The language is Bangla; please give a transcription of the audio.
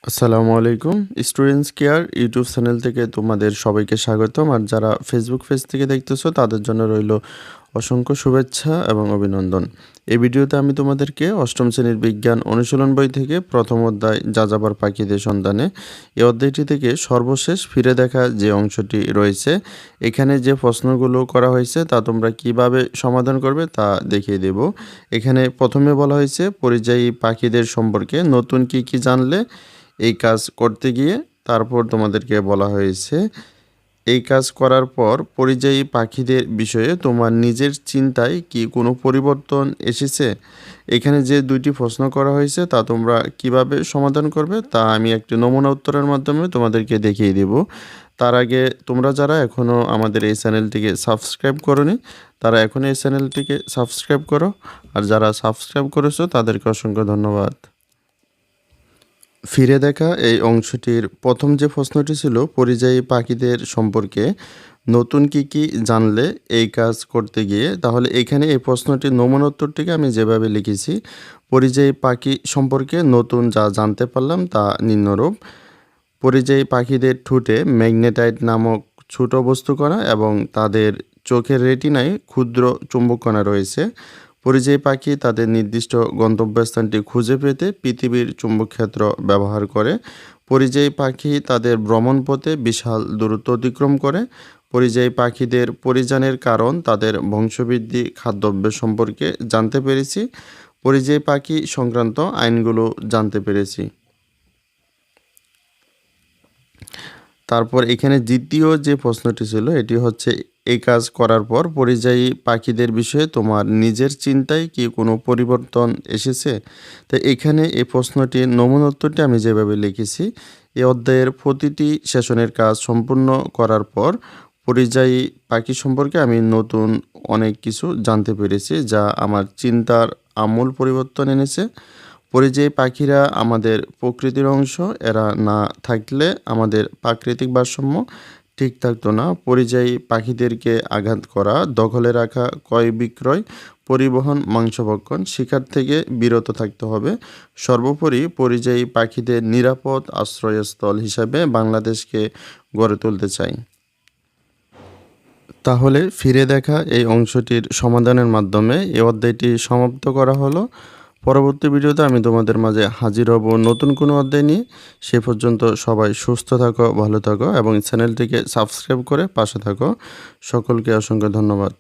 আসসালামু আলাইকুম। স্টুডেন্টস কেয়ার ইউটিউব চ্যানেল থেকে তোমাদের সবাইকে স্বাগতম। আর যারা ফেসবুক পেজ থেকে দেখতেছো তাদের জন্য রইল অসংখ্য শুভেচ্ছা এবং অভিনন্দন। এই ভিডিওতে আমি তোমাদেরকে অষ্টম শ্রেণীর বিজ্ঞান অনুশীলন বই থেকে প্রথম অধ্যায় যাযাবর পাখিদের সন্ধানে এই অধ্যায়টি থেকে সর্বশেষ ফিরে দেখা যে অংশটি রয়েছে, এখানে যে প্রশ্নগুলো করা হয়েছে তা তোমরা কিভাবে সমাধান করবে তা দেখিয়ে দেব। এখানে প্রথমে বলা হয়েছে পরিযায়ী পাখিদের সম্পর্কে নতুন কি জানলে এই কাজ করতে গিয়ে তারপর তোমাদেরকে বলা হয়েছে এই কাজ করার পর পরিযায়ী পাখিদের বিষয়ে তোমার নিজের চিন্তায় কি কোনো পরিবর্তন এসেছে। এখানে যে দুইটি প্রশ্ন করা হয়েছে তা তোমরা কিভাবে সমাধান করবে তা আমি একটি নমুনা উত্তরের মাধ্যমে তোমাদেরকে দেখিয়ে দেব। তার আগে তোমরা যারা এখনও আমাদের এই চ্যানেলটিকে সাবস্ক্রাইব করোনি তারা এখন এই চ্যানেলটিকে সাবস্ক্রাইব করো, আর যারা সাবস্ক্রাইব করেছো তাদেরকে অসংখ্য ধন্যবাদ। ফিরে দেখা এই অংশটির প্রথম যে প্রশ্নটি ছিল পরিযায়ী পাখিদের সম্পর্কে নতুন কি জানলে এই কাজ করতে গিয়ে, তাহলে এখানে এই প্রশ্নটির নমুনা উত্তরটিকে আমি যেভাবে লিখেছি, পরিযায়ী পাখি সম্পর্কে নতুন যা জানতে পারলাম তা নিম্নরূপ। পরিযায়ী পাখিদের ঠোঁটে ম্যাগনেটাইট নামক ছোট বস্তুকণা এবং তাদের চোখের রেটিনায় ক্ষুদ্র চুম্বককণা রয়েছে। পরিযায়ী পাখি তাদের নির্দিষ্ট গন্তব্যস্থানটি খুঁজে পেতে পৃথিবীর চুম্বকক্ষেত্র ব্যবহার করে। পরিযায়ী পাখি তাদের ভ্রমণপথে বিশাল দূরত্ব অতিক্রম করে। পরিযায়ী পাখিদের পরিযানের কারণ তাদের বংশবৃদ্ধি খাদ্যাভ্যাস সম্পর্কে জানতে পেরেছি। পরিযায়ী পাখি সংক্রান্ত আইনগুলো জানতে পেরেছি। তারপর এখানে দ্বিতীয় যে প্রশ্নটি ছিল এটি হচ্ছে এই কাজ করার পর পরিযায়ী পাখিদের বিষয়ে তোমার নিজের চিন্তায় কি কোনো পরিবর্তন এসেছে। তো এখানে এই প্রশ্নটির নমুনা উত্তরটি আমি যেভাবে লিখেছি, এই অধ্যায়ের প্রতিটি সেশনের কাজ সম্পূর্ণ করার পর পরিযায়ী পাখি সম্পর্কে আমি নতুন অনেক কিছু জানতে পেরেছি যা আমার চিন্তার আমূল পরিবর্তন এনেছে। পরিযায়ী পাখিরা আমাদের প্রকৃতির অংশ, এরা না থাকলে আমাদের প্রাকৃতিক ভারসাম্য ঠিক থাকতো না। পরিযায়ী পাখিদেরকে আঘাত করা, দখলে রাখা, ক্রয় বিক্রয়, পরিবহন, মাংসভক্ষণ, শিকার থেকে বিরত থাকতে হবে। সর্বোপরি পরিযায়ী পাখিদের নিরাপদ আশ্রয়স্থল হিসাবে বাংলাদেশকে গড়ে তুলতে চাই। তাহলে ফিরে দেখা এই অংশটির সমাধানের মাধ্যমে এই অধ্যায়টি সমাপ্ত করা হলো। পরবর্তী ভিডিওতে আমি তোমাদের মাঝে হাজির হব নতুন কোনো অধ্যায় নিয়ে। সে পর্যন্ত সবাই সুস্থ থাকো, ভালো থাকো এবং চ্যানেলটিকে সাবস্ক্রাইব করে পাশে থাকো। সকলকে অসংখ্য ধন্যবাদ।